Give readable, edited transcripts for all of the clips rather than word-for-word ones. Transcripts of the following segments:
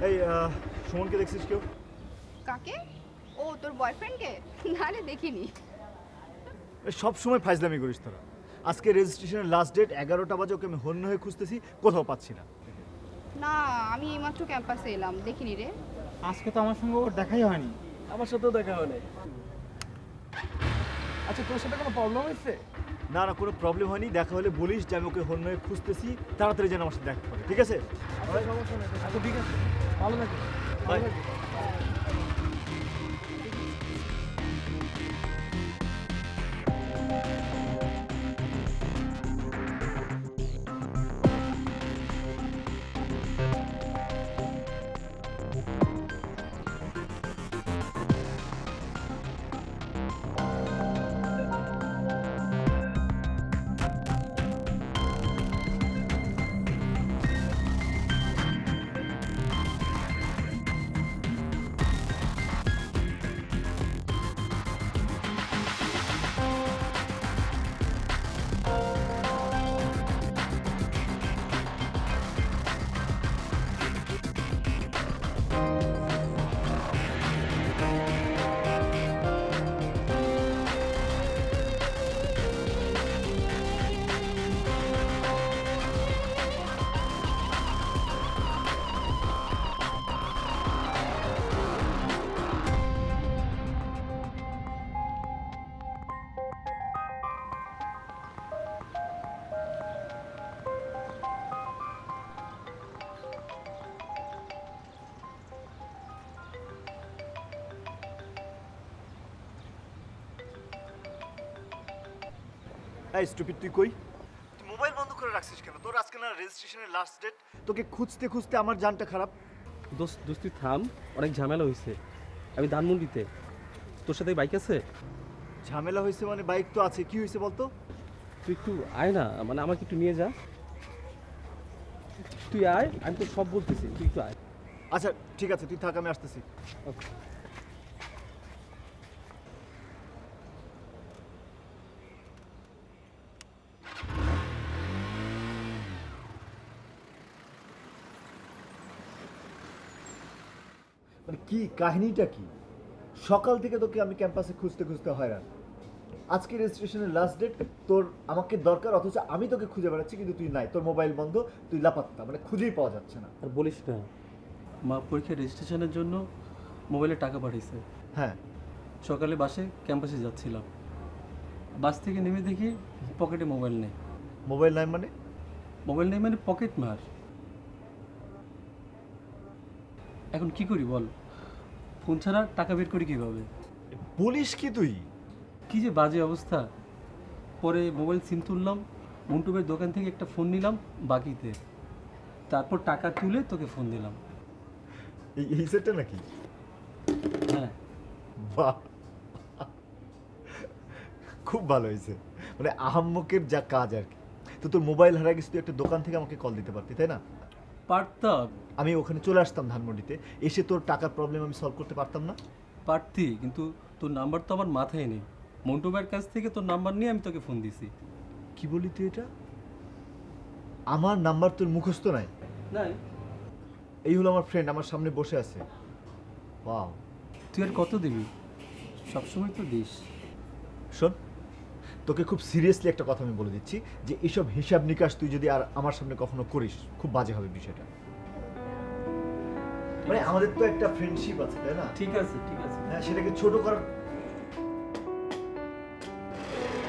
এই সুমনকে দেখছিস কেউ? কাকে? ও তোর বয়ফ্রেন্ডকে? না রে দেখিনি। সব সময় ফাইজলামি করিস তোরা। আজকে রেজিস্ট্রেশনের লাস্ট ডেট 11টা বাজে, ওকে আমি হন্য হয়ে খুঁজতেছি, কোথাও পাচ্ছি না। না আমি এইমাত্র ক্যাম্পাসে এলাম, দেখিনি রে। আজকে তো আমার সঙ্গে ওর দেখাই হয়নি। আমার সাথেও দেখা হয় নাই। আচ্ছা তোর সাথে কোনো প্রবলেম হয়েছে? না না, কোনো প্রবলেম হয়নি। দেখা হলে বলিস যে আমি ওকে হন্য হয়ে খুঁজতেছি, তাড়াতাড়ি যেন আমার সাথে দেখা করে, ঠিক আছে? আচ্ছা সমস্যা নেই। আচ্ছা ঠিক আছে, ভালো থাকো। বাই। এই স্টুপিড, তুই কই? তুই মোবাইল বন্ধ করে রাখছিস কেন? তোর আজকে না রেজিস্ট্রেশনের লাস্ট ডেট? তোকে খুঁজতে খুঁজতে আমার জানটা খারাপ। দোস্ত তুই থাম, অনেক ঝামেলা হয়েছে। আমি ধানমন্ডিতে, তোর সাথে বাইক আছে? ঝামেলা হয়েছে মানে? বাইক তো আছে, কি হয়েছে বলতো? তুই একটু আয় না, মানে আমাকে একটু নিয়ে যা। তুই আয়, আমি তো সব বলতেছি, তুই একটু আয়। আচ্ছা ঠিক আছে, তুই থাক, আমি আসতেছি। ওকে। মানে কি কাহিনীটা কি? সকাল থেকে তোকে আমি ক্যাম্পাসে খুঁজতে খুঁজতে হয়রান। আজকে রেজিস্ট্রেশনের লাস্ট ডেট, তোর আমাকে দরকার, অথচ আমি তোকে খুঁজে বেড়াচ্ছি কিন্তু তুই নাই। তোর মোবাইল বন্ধ, তুই লাপাত্তা, মানে খুঁজেই পাওয়া যাচ্ছে না। আর বলিস না, মা পরীক্ষার রেজিস্ট্রেশনের জন্য মোবাইলে টাকা পাঠিয়েছে। হ্যাঁ, সকালে বাসে ক্যাম্পাসে যাচ্ছিলাম, বাস থেকে নেমে দেখি পকেটে মোবাইল নেই। মোবাইল নাই মানে? মোবাইল নেই মানে পকেট মার। এখন কি করি বল, ফোন ছাড়া টাকা বের করি কীভাবে? বলিস কি তুই? কি যে বাজে অবস্থা। পরে মোবাইল সিম তুললাম, মন্টুবের দোকান থেকে একটা ফোন নিলাম বাকিতে, তারপর টাকা তুলে তোকে ফোন দিলাম। এই সেটটা নাকি? হ্যাঁ। বাহ, খুব ভালো হয়েছে। মানে আহাম্মকের যা কাজ আর কি। তো তোর মোবাইল হারা গেছে, তুই একটা দোকান থেকে আমাকে কল দিতে পারতি, তাই না? পারতাম। আমি ওখানে চলে আসতাম ধানমন্ডিতে, এসে তোর টাকার প্রবলেম আমি সলভ করতে পারতাম না? পারতি, কিন্তু তোর নাম্বার তো আমার মাথায় নেই। মন্টু ভাইয়ের কাছ থেকে তোর নাম্বার নিয়ে আমি তোকে ফোন দিছি। কি বলি তুই এটা? আমার নাম্বার তোর মুখস্থ নাই? নাই। এই হলো আমার ফ্রেন্ড, আমার সামনে বসে আছে। ওয়াও। তুই আর কত দিবি? সবসময় তো দিস। শোন, তোকে খুব সিরিয়াসলি একটা কথা আমি বলে দিচ্ছি, যে এইসব হিসাব নিকাশ তুই যদি আর আমার সামনে কখনো করিস, খুব বাজে হবে বিষয়টা। মানে আমাদের তো একটা ফ্রেন্ডশিপ আছে, তাই না? ঠিক আছে ঠিক আছে। হ্যাঁ, সেটাকে ছোট করার।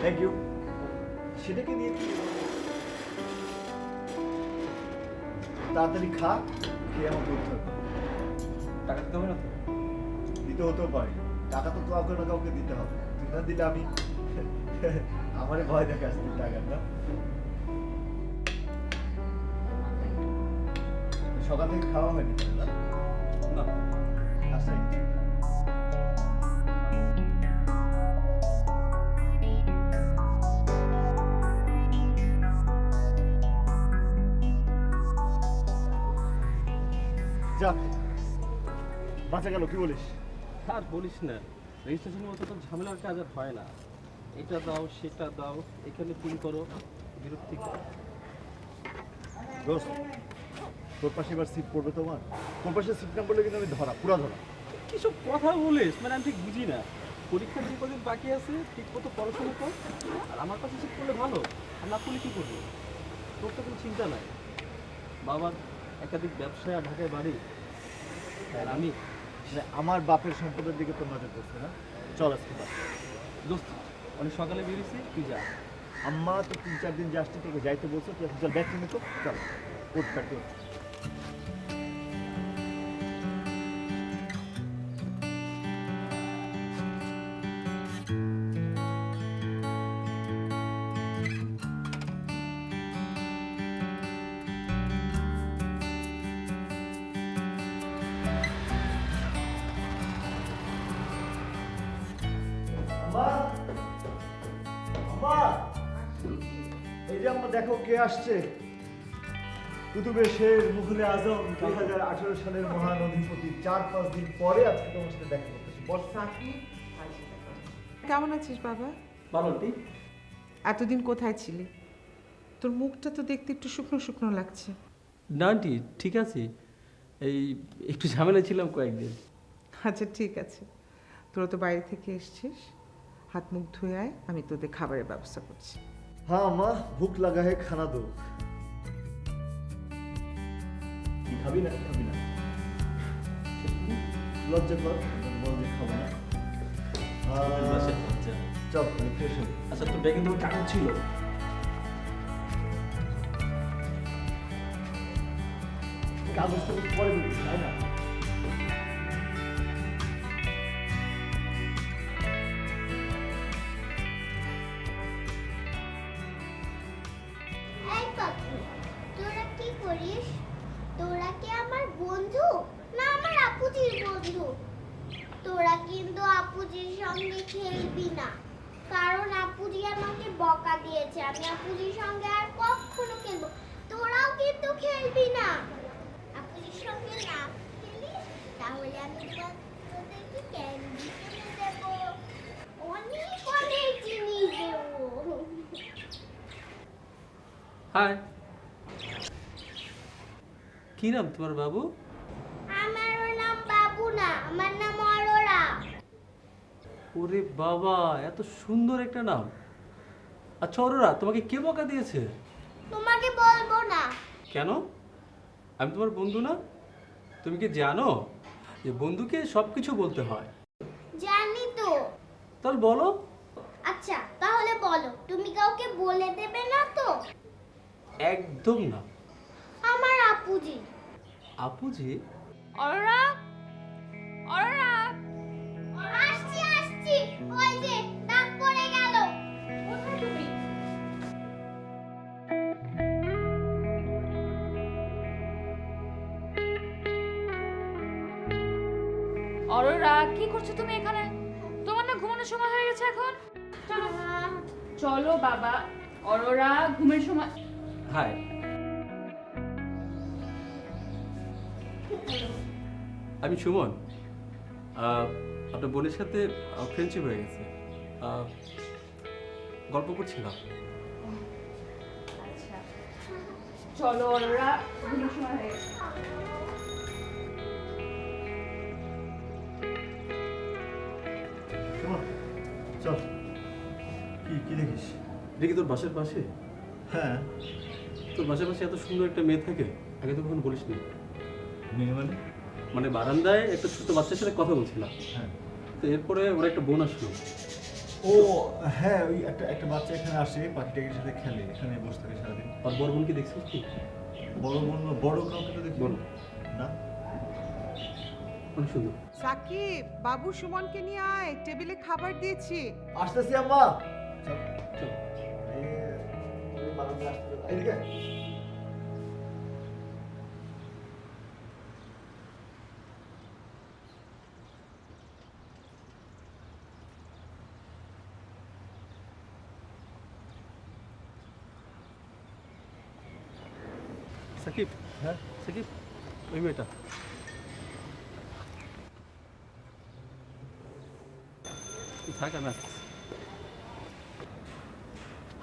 Thank you. সেটাকে নিয়ে তুই তাড়াতাড়ি খা, খেয়ে আমাকে উদ্ধার কর। টাকা দিতে হবে না তো? দিতে হতেও পারে, টাকা তো কাউকে না কাউকে দিতে হবে। তুই না দিলে আমি আমারে ভয় দেখাস তুই টাকার না। সকাল থেকে খাওয়া হয়নি তোর, না? না। আচ্ছা, যাক, বাঁচা গেল, কি বলিস? আর বলিস না, রেজিস্ট্রেশনের মতো তো ঝামেলার কাজ আর হয় না। এটা দাও সেটা দাও, এখানে পিন করো, বিরক্তিকর। দোস্ত, তোর পাশে এবার সিট পড়বে তোমার? তোর পাশে সিট না পড়লে কিন্তু আমি ধরা, পুরা ধরা। কিসব কথা বলিস, মানে আমি ঠিক বুঝি না। পরীক্ষার যে কদিন বাকি আছে ঠিক মতো পড়াশোনা কর, আর আমার কাছে ঠিক করলে ভালো, আর না করলে কী করবো? তোর তো কোনো চিন্তা নাই, বাবার একাধিক ব্যবসায় আর ঢাকায় বাড়ি, আর আমি মানে আমার বাপের সম্পদের দিকে তোর নজর পড়ছে না? চল আজকে বাস। দোস্ত অনেক সকালে বেরিয়েছি, তুই যা। আম্মা তো 3-4 দিন যাসনি, তোকে যাইতে বলছো, তুই এখন চল ব্যাগ কিনে তো চল। উঠ কাটতে উঠ। আম্মা! আম্মা! এই যে আম্মা দেখো কে আসছে। কুতুবে শের মুঘলে আজম 2018 সালের মহান অধিপতি 4-5 দিন পরে আজকে তোমার সাথে দেখা করতেছি। বস। কেমন আছিস বাবা? ভালো আন্টি। এতদিন কোথায় ছিলি? তোর মুখটা তো দেখতে একটু শুকনো শুকনো লাগছে। না আন্টি ঠিক আছে, এই একটু ঝামেলা ছিলাম কয়েকদিন। আচ্ছা ঠিক আছে, তোরা তো বাইরে থেকে এসছিস, হাত মুখ ধুয়ে আয়, আমি তোদের খাবারের ব্যবস্থা করছি। हाँ अम्मा, भूख लगा है, खाना दो। কি খাবি না? খাবি না? লজ্জা কর, বলবি খাবো না। চল আমি ফ্রেশ হই। আচ্ছা তোর ব্যাগে তো টাকা ছিল। কাগজ টাগজ পরে দিবি, তাই না? এই পাখি, তোরা কি করিস? তোরা কি আমার বন্ধু না আমার আপুজির বন্ধু? তোরা কিন্তু আপুজির সঙ্গে খেলবি না, কারণ আপুজি আমাকে বকা দিয়েছে, আমি আপুজির সঙ্গে আর কখনো খেলবো। তোরাও কিন্তু খেলবি না। আপুজির সঙ্গে না খেলিস তাহলে আমি তোদেরকে ক্যান্ডি কিনে দেবো, অনেক অনেক জিনিস দেবো। হাই, কি নাম তোমার বাবু? আমারও নাম বাবু না, আমার নাম অরোরা। ওরে বাবা, এত সুন্দর একটা নাম। আচ্ছা অরোরা, তোমাকে কে বকা দিয়েছে? তোমাকে বলবো না। কেন? আমি তোমার বন্ধু না? তুমি কি জানো যে বন্ধুকে সব কিছু বলতে হয়? জানি তো। তাহলে বলো। আচ্ছা তাহলে বলো, তুমি কাউকে বলে দেবে না তো? একদম না। আমার আপুজি। আপুজি? অরোরা, অরোরা, আসছি আসছি, ওই যে ডাক পড়ে গেল। কোথায় তুমি? অরোরা, কি করছো তুমি এখানে? তোমার না ঘুমানোর সময় হয়ে গেছে এখন? চলো চলো বাবা। অরোরা, ঘুমের সময়। হাই। আমি সুমন। আপনার বোনের সাথে ফ্রেন্ডশিপ হয়ে গেছে, গল্প করছিলাম। আচ্ছা চলো অরোরা, ঘুমের সময় হয়ে গেছে। শোন, চল। কি কি দেখিস? এটা কি তোর বাসার পাশে? হ্যাঁ। তোর বাসার পাশে এত সুন্দর একটা মেয়ে থাকে, আগে তো কখনো বলিস নি। মেয়ে মানে? মানে বারান্দায় একটা ছোট বাচ্চার সাথে কথা বলছিলাম, হ্যাঁ। তো এরপরে ওর একটা বোন আসলো। ও হ্যাঁ, ওই একটা একটা বাচ্চা এখানে আসে, পাখিটাকের সাথে খেলে, এখানে বসে থাকে সারাদিন। আর বড় বোনকে দেখছিস কি? বড় বোন, বড় কাউকে তো দেখি বড়। না। অনেক সুন্দর। সাকিব, বাবু সুমনকে নিয়ে আয়, টেবিলে খাবার দিয়েছি। আসতেছি আম্মা। চল চল। এই বারান্দা আসতে এদিকে। সাকিব। হ্যাঁ। সাকিব, ওই মেয়েটা। তুই থাক, আমি আসতেছি।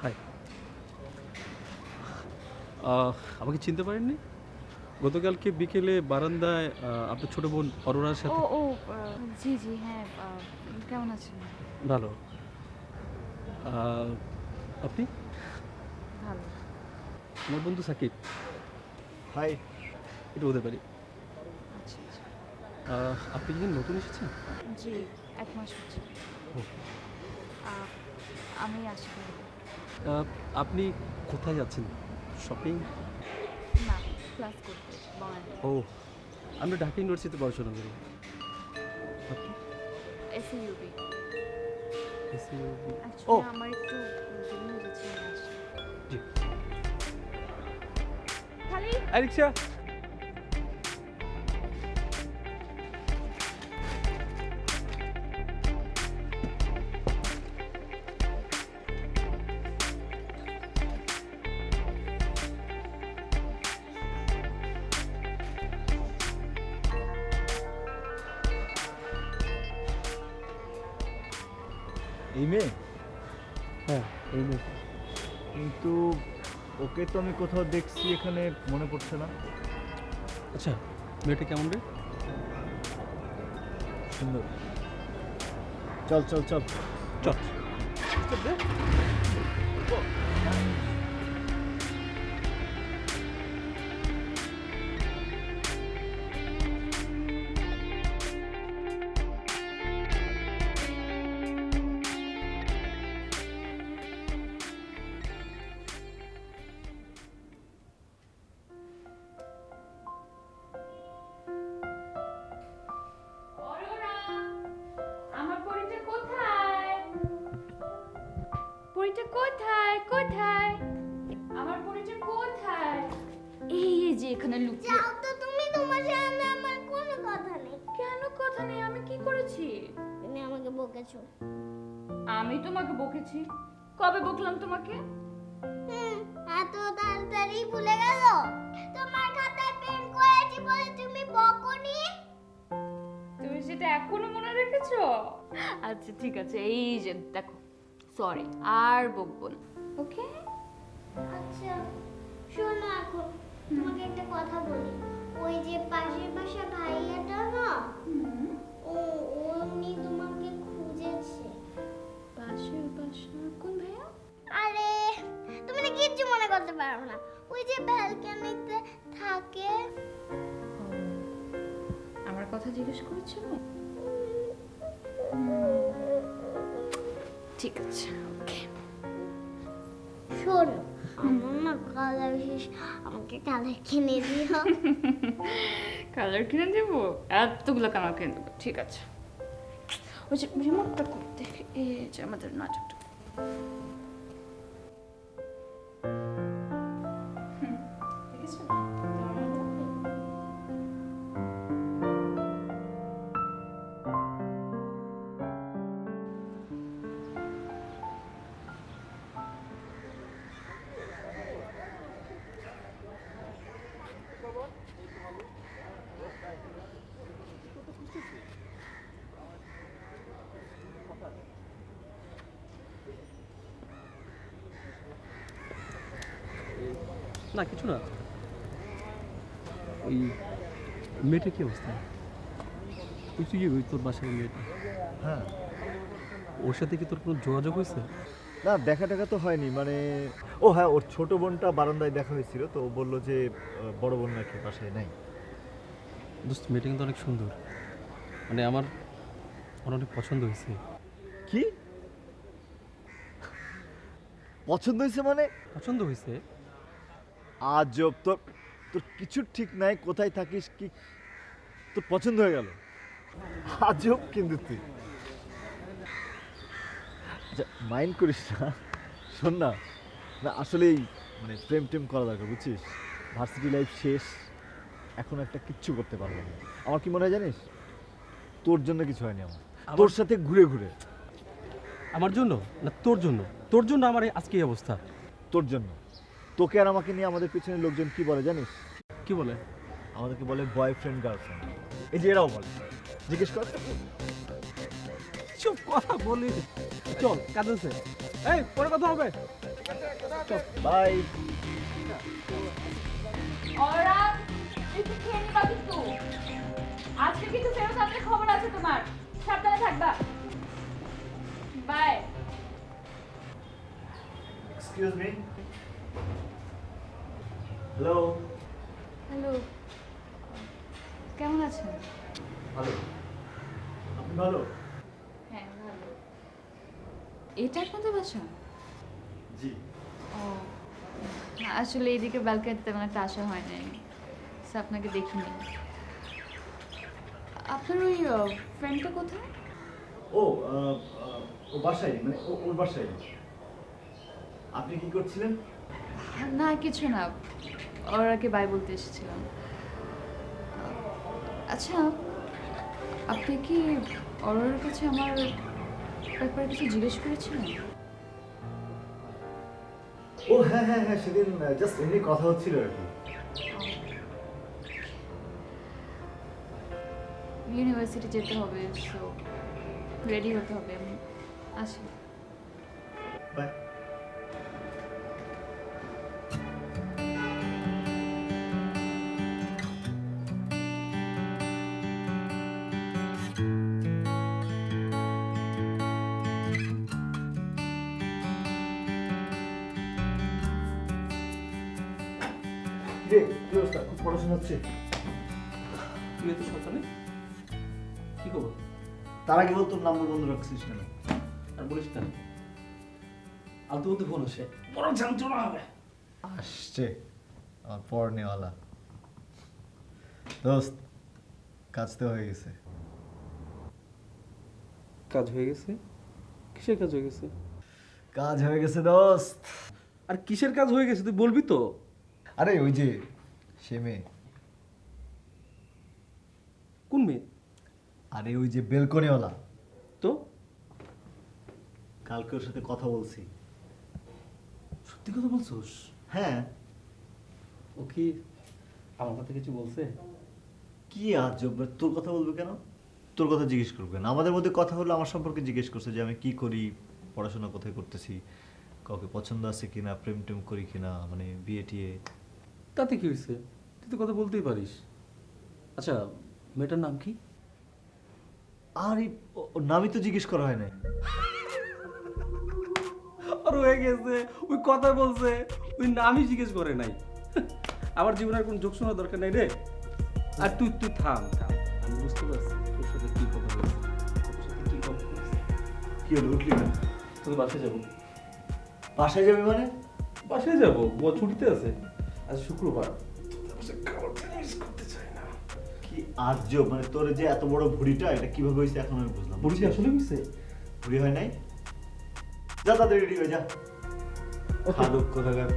হাই। আমাকে চিনতে পারেননি? গতকালকে বিকেলে বারান্দায় আপনার ছোট বোন অরোরার ও সাথে। ও জি জি হ্যাঁ কেমন আছেন? ভালো। আপনি? ভালো। আমার বন্ধু সাকিব। হাই। এটা হতে পারি। আচ্ছা আচ্ছা আপনি কি নতুন এসেছেন? জি 1 মাস হচ্ছে। ও। আমি আসি করি। আপনি কোথায় যাচ্ছেন? শপিং? না ক্লাস করতে বঙ্গালী ও, আমরা ঢাকা ইউনিভার্সিটিতে পড়াশোনা করি। আপনি? এসইউবি। SUV? অ্যাকচুয়ালি আমার একটু দেরি হয়ে যাচ্ছে আমি আসি। জি। খালি রিক্সা। এই মেয়ে? হ্যাঁ, এই নিয়ে। কিন্তু ওকে তো আমি কোথাও দেখছি, এখানে মনে পড়ছে না। আচ্ছা, মেয়েটা কেমন রে? সুন্দর। চল চল চল। চল। অরোরা আমার পরীটা কোথায়? পরীটা কোথায় কোথায়? আমার পরীটা কোথায়? এই যে এখানে লুকিয়ে। যাও তো তুমি, তোমার সাথে আমার কোনো কথা নেই। কেন কথা নেই? আমি কি করেছি? তুমি আমাকে বকেছো। আমি তোমাকে বকেছি? কবে বকলাম তোমাকে? এত তাড়াতাড়ি ভুলে গেল? তোমার খাতায় পেন করেছি বলে তুমি বকনি? তুমি সেটা এখনো মনে রেখেছো? আচ্ছা ঠিক আছে, এই যে দেখো, সরি আর বকবো না, ওকে? আচ্ছা শোনো, এখন তোমাকে একটা কথা বলি। ওই যে পাশের বাসা ভাইয়াটা না, উনি তোমাকে খুঁজেছে। পাশের বাসা কোন ভাইয়া? আরে তুমি না কিচ্ছু মনে করতে পারো না, ওই যে ব্যালকনিতে থাকে। আমার কথা জিজ্ঞেস করেছিল? ঠিক আছে, ওকে। শোনো, আমার না কালার শেষ, আমাকে কালার কিনে দিও। কালার কিনে দেবো? এতগুলো কালার কিনে দেবো, ঠিক আছে। ওই যে রিমোটটা করতে, এই যে আমাদের নাটকটা। দেখেছো? না, কিছু না। ওই মেয়েটা কি অবস্থা? ওই তুই ওই তোর বাসার মেয়েটা, হ্যাঁ। ওর সাথে কি তোর কোনো যোগাযোগ হয়েছে? না, দেখা টাকা তো হয়নি, মানে ও হ্যাঁ, ওর ছোট বোনটা বারান্দায় দেখা হয়েছিল, তো ও বললো যে বড় বোন নাকি বাসায় নাই। দোস্ত, মেয়েটা কিন্তু অনেক সুন্দর, মানে আমার অনেক পছন্দ হয়েছে। কি পছন্দ হয়েছে মানে? পছন্দ হয়েছে। আজব, তোর তোর কিছু ঠিক নাই, কোথায় থাকিস, কি তোর পছন্দ হয়ে গেল? আজব কিন্তু তুই। আচ্ছা মাইন্ড করিস না, শোন না, না আসলেই মানে প্রেম টেম করা দরকার, বুঝছিস? ভার্সিটি লাইফ শেষ, এখন একটা কিচ্ছু করতে পারবো না। আমার কি মনে হয় জানিস, তোর জন্য কিছু হয়নি আমার, তোর সাথে ঘুরে ঘুরে। আমার জন্য না তোর জন্য? তোর জন্য আমার আজকে এই অবস্থা। তোর জন্য। তোকে আর আমাকে নিয়ে আমাদের পিছনে লোকজন কি বলে জানিস? কি বলে? আমাদেরকে বলে বয়ফ্রেন্ড গার্লফ্রেন্ড। এই যে এরাও বলে, জিজ্ঞেস কর। চুপ কথা বলি। চল কাজ আছে, এই পরে কথা হবে। বাই। ওরা একটু খেয়ে নিবা কিন্তু। আজকে কিছু ফেরত আনলে খবর আছে তোমার, সাবধানে থাকবা। Bye. Excuse me. Hello. Hello, কেমন আছেন? ভালো। আপনি ভালো? হ্যাঁ ভালো। এটা আপনাদের বাসা? জি। ও, আসলে এইদিকে ব্যালকনিতে তেমন একটা আসা হয় নাই, সো আপনাকে দেখিনি। আপনার ওই ফ্রেন্ডটা কোথায়? ও ও বাসায়, মানে ওর বাসায়। আপনি কি করছিলেন? না কিছু না, ওরাকে বাই বলতে এসেছিলাম। আচ্ছা, আপনি কি ওর কাছে আমার ব্যাপারে কিছু জিজ্ঞেস করেছিলেন? ও হ্যাঁ হ্যাঁ হ্যাঁ, সেদিন জাস্ট এমনি কথা হচ্ছিল আর কি। ইউনিভার্সিটি যেতে হবে, সো রেডি হতে হবে। আসি। বাই। রে, কি অবস্থা? খুব পড়াশোনা হচ্ছে? তুই এত সকালে কি খবর? তার আগে বল তোর নাম্বার বন্ধ রাখছিস কেন? আর বলিস না, আলতু বলতে ফোন আসে, বড় ঝামঝোড়া হবে। আসছে আমার পড়নেওয়ালা দোস্ত, কাজ তো হয়ে গেছে। কাজ হয়ে গেছে? কিসের কাজ হয়ে গেছে? কাজ হয়ে গেছে দোস্ত। আর কিসের কাজ হয়ে গেছে তুই বলবি তো? আরে ওই যে সে মেয়ে। কোন মেয়ে? আরে ওই যে বেলকনিওয়ালা। তো কালকে ওর সাথে কথা বলছি। সত্যি কথা বলছোস? হ্যাঁ। ও কি আমার কথা কিছু বলছে? কি আজব, তোর কথা বলবে কেন? তোর কথা জিজ্ঞেস করবে না? আমাদের মধ্যে কথা হলো, আমার সম্পর্কে জিজ্ঞেস করছে যে আমি কি করি, পড়াশোনা কোথায় করতেছি, কাউকে পছন্দ আছে কিনা, প্রেম টেম করি কিনা, মানে বিয়ে টিয়ে। তাতে কি হয়েছে? তুই তো কথা বলতেই পারিস। আচ্ছা, মেয়েটার নাম কি? আর ওর নামই তো জিজ্ঞেস করা হয় না। আর হয়ে গেছে, ওই কথা বলছে, ওই নামই জিজ্ঞেস করে নাই। আমার জীবনের কোনো যোগ শোনার দরকার নাই রে। আর তুই তুই থাম থাম, আমি বুঝতে পারছি তোর সাথে কি কথা বলছে, তোর সাথে কি কথা বলছে। কি হলো, উঠলি না? তোর বাসায় যাবো। বাসায় যাবি মানে? বাসায় যাবো, ও ছুটিতে আছে, আজ শুক্রবার। কি আজব, মানে তোর যে এত বড় ভুড়িটা, এটা কিভাবে হয়েছে এখন আমি বুঝলাম। বলছি আসলে মিশে ভুড়ি হয় নাই? যা তাড়াতাড়ি রেডি হয়ে যা। খাদক কোথাকার।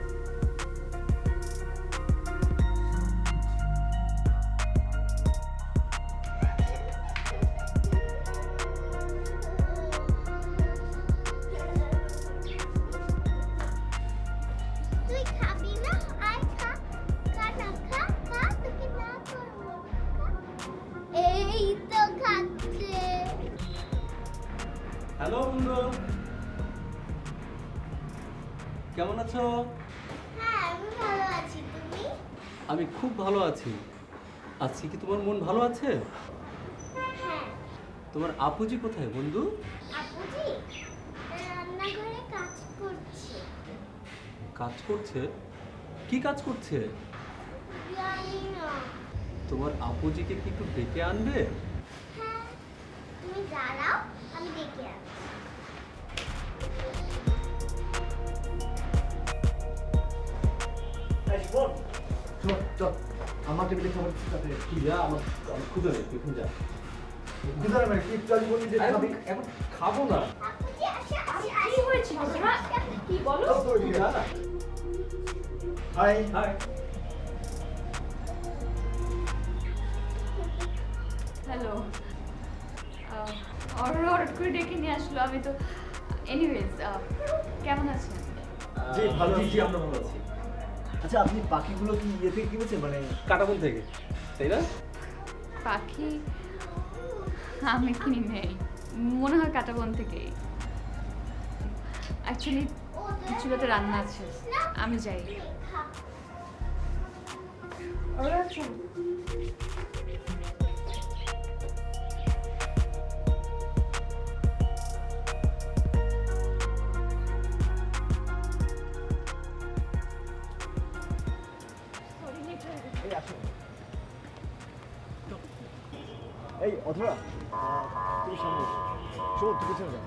তুই খাবি না? আয় খা। খা না, খা, খা, তোকে না করবো না, খা। এই তো খাচ্ছে। হ্যালো বন্ধু, কেমন আছো? হ্যাঁ, আমি ভালো আছি, তুমি? আমি খুব ভালো আছি। আজকে কি তোমার মন ভালো আছে? হ্যাঁ। তোমার আপুজি কোথায় বন্ধু? আপুজি রান্নাঘরে কাজ করছে। কাজ করছে? কি কাজ করছে? জানি না। তোমার আপুজিকে কি একটু ডেকে আনবে? হ্যাঁ, তুমি দাঁড়াও, আমি ডেকে আনছি। এই শোন, চল চল, আমার টেবিলে খাবার সাথে তুই যা, আমার খুঁজে নেই, তুই এখন যা। বুঝলাম না, কি চল বলি যে খাবি। এখন খাবো না। আপুজি আসে, আসে, কি আসে। হয়েছে তোমার? কি বলো? তুই যা না। হাই। হাই। হ্যালো। হঠাৎ করে ডেকে নিয়ে আসলো, আমি তো এনিওয়েজ কেমন আছেন? জি, ভালো জি আছি। জি, আমরা ভালো আছি। আচ্ছা, আপনি পাখিগুলো কি ইয়ে থেকে কিনেছেন, মানে? কাটাবন থেকে, তাই না? পাখি আমি কিনি নেই, মনে হয় কাটাবন থেকেই। অ্যাকচুয়ালি চুলাতে রান্না আছে, আমি যাই। খা। অরোরা চল। এই আসো। এই অথরা তুমি সামনে এসো। শোন তুই পেছনে যা।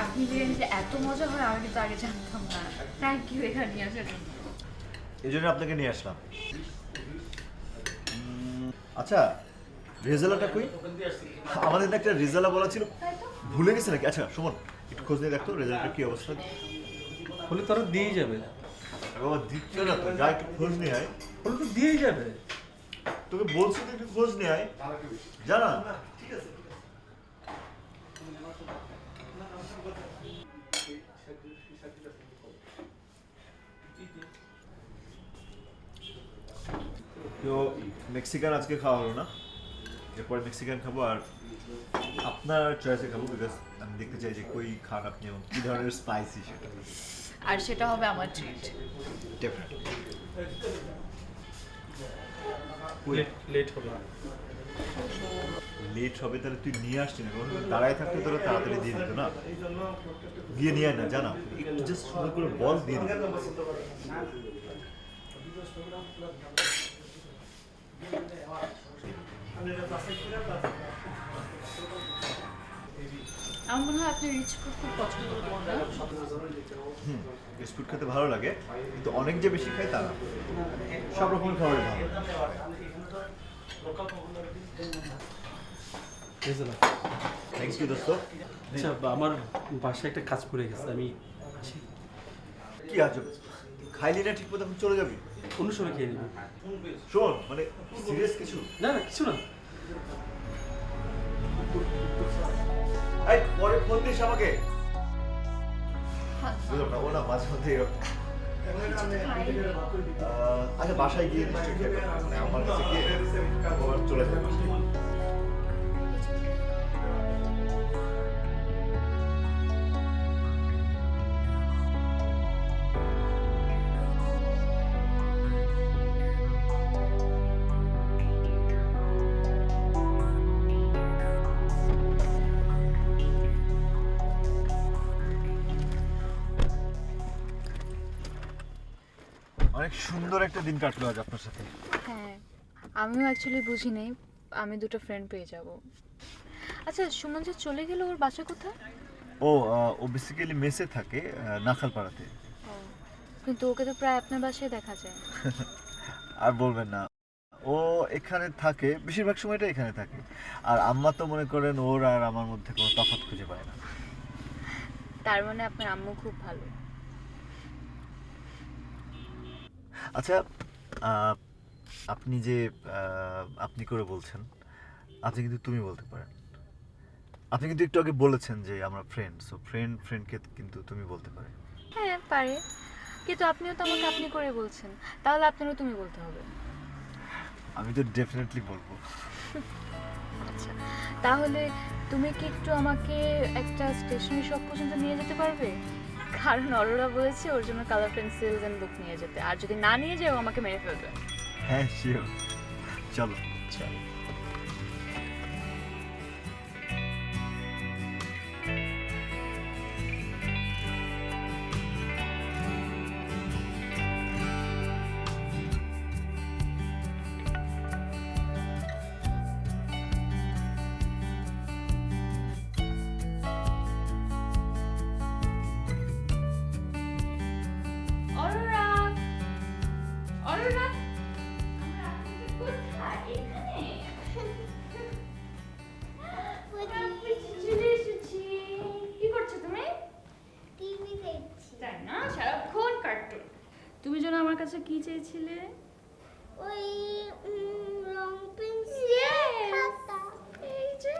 আপনি বিরিয়ানিতে এত মজা হয় আমি কিন্তু আগে জানতাম না। থ্যাংক ইউ এখানে নিয়ে আসার জন্য। এই জন্য আপনাকে নিয়ে আসলাম। আচ্ছা রেজালাটা কই? আমাদের না একটা রেজালা বলা ছিল, ভুলে গেছে নাকি? আচ্ছা সুমন একটু খোঁজ নিয়ে দেখতো রেজাল্টের কি অবস্থা। হলে তারা দিয়েই যাবে। বাবা দিচ্ছে না তো, যা একটু খোঁজ নিয়ে আয়। হলে তো দিয়েই যাবে। তোকে বলছি তো একটু খোঁজ নিয়ে আয়, জানা। তো মেক্সিকান আজকে খাওয়া হলো না, এরপরে মেক্সিকান খাবো আর আপনার চয়েসে খাবো, বিকজ আমি দেখতে চাই যে কই খান আপনি এবং কী ধরনের স্পাইসি সেটা। আর সেটা হবে আমার ট্রিট। লেট হবে। লেট হবে তাহলে তুই নিয়ে আসছি না, কারণ দাঁড়ায় থাকতে তোরা তাড়াতাড়ি দিয়ে দিত না। গিয়ে নিয়ে আয় না, জানা একটু জাস্ট সুন্দর করে বল দিয়ে দিত। আমার মনে হয় আপনি রিচ ফুড খুব পছন্দ করেন না? বিস্কুট খেতে ভালো লাগে, কিন্তু অনেক যে বেশি খাই তা না, সব রকমের খাবারই ভালো। থ্যাংক ইউ দোস্ত। আচ্ছা আমার বাসায় একটা কাজ পড়ে গেছে, আমি আসি। কি আজব, খাইলি না ঠিক মতো, এখন চলে যাবি? অন্য সময় খেয়ে নেবো। শোন মানে সিরিয়াস কিছু না না কিছু না। এই পরে ফোন দিস আমাকে। হ্যাঁ, বুঝলাম না, ও না মাঝে মধ্যে এরকম। আচ্ছা বাসায় গিয়ে নিশ্চয়ই খেয়ে ফেলবো। মানে আমার কাছে গিয়ে আবার চলে যাবে বাসায়। অনেক সুন্দর একটা দিন কাটলো আজ আপনার সাথে। হ্যাঁ, আমিও অ্যাকচুয়ালি বুঝি নেই আমি দুটো ফ্রেন্ড পেয়ে যাব। আচ্ছা, সুমন যে চলে গেল, ওর বাসা কোথায়? ও বেসিক্যালি মেসে থাকে, নাখালপাড়াতে। কিন্তু ওকে তো প্রায় আপনার বাসায় দেখা যায়। আর বলবেন না, ও এখানে থাকে, বেশিরভাগ সময়টা এখানে থাকে। আর আম্মা তো মনে করেন ওর আর আমার মধ্যে কোনো তফাৎ খুঁজে পায় না। তার মানে আপনার আম্মু খুব ভালো। আচ্ছা, আহ, আপনি যে আপনি করে বলছেন, আপনি কিন্তু তুমি বলতে পারেন। আপনি কিন্তু একটু আগে বলেছেন যে আমরা ফ্রেন্ড, সো ফ্রেন্ডকে কিন্তু তুমি বলতে পারে। হ্যাঁ পারে, কিন্তু আপনিও তো আমাকে আপনি করে বলছেন, তাহলে আপনারও তুমি বলতে হবে। আমি তো ডেফিনেটলি বলবো। আচ্ছা, তাহলে তুমি কি একটু আমাকে একটা স্টেশনারি শপ পর্যন্ত নিয়ে যেতে পারবে? কারণ অরোরা বলেছে ওর জন্য কালার পেন্সিলস এন্ড বুক নিয়ে যেতে, আর যদি না নিয়ে যায় ও আমাকে মেরে ফেলবে। হ্যাঁ শিওর, চলো। চল। অরোরা, অরোরা, চলে এসেছি। কি করছো তুমি? টিভি দেখছি। তাই না, সারাক্ষণ কার্টুন। তুমি যেন আমার কাছে কি চেয়েছিলে? ওই রং পেন্সিল খাতা। এই যে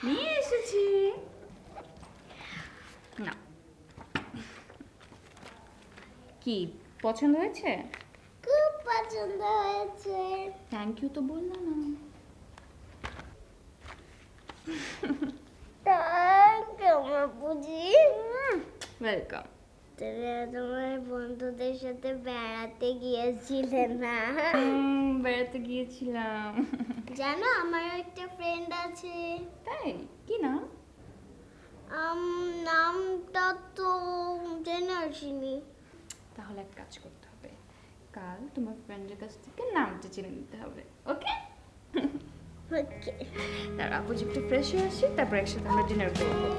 নিয়ে এসেছি। না, কি পছন্দ হয়েছে? খুব পছন্দ হয়েছে। থ্যাংক ইউ তো বললাম না। থ্যাংক ইউ বাবুজি। ওয়েলকাম। তুমি তোমার বন্ধুদের সাথে বেড়াতে গিয়েছিলে না? বেড়াতে গিয়েছিলাম। জানো আমার একটা ফ্রেন্ড আছে। তাই? কি নাম? নামটা তো জেনে আসিনি। তাহলে এক কাজ করতে হবে, কাল তোমার ফ্রেন্ডের কাছ থেকে নামটা জেনে নিতে হবে। ওকে? ওকে। তার আপু একটু ফ্রেশ হয়ে আসি, তারপর একসাথে আমরা ডিনার করবো।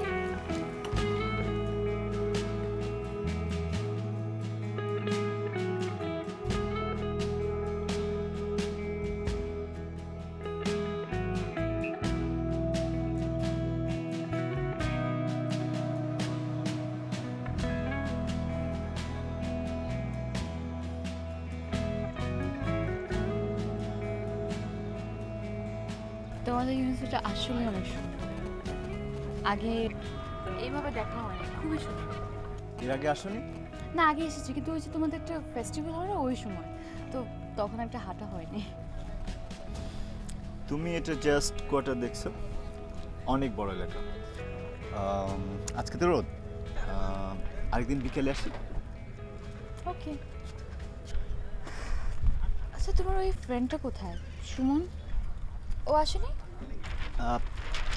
তোমাদের ইউনিভার্সিটিটা আসলে অনেক সুন্দর। আগে এইভাবে দেখা হয়নি, খুবই সুন্দর। এর আগে আসনি? না, আগে এসেছি, কিন্তু ওই যে তোমাদের একটা ফেস্টিভ্যাল হয় না ওই সময়, তো তখন একটা হাঁটা হয়নি। তুমি এটা জাস্ট কোয়ার্টার দেখছো, অনেক বড় এলাকা। আজকে তো রোদ, আরেকদিন বিকেলে আসি। ওকে। আচ্ছা, তোমার ওই ফ্রেন্ডটা কোথায়, সুমন? ও আসেনি?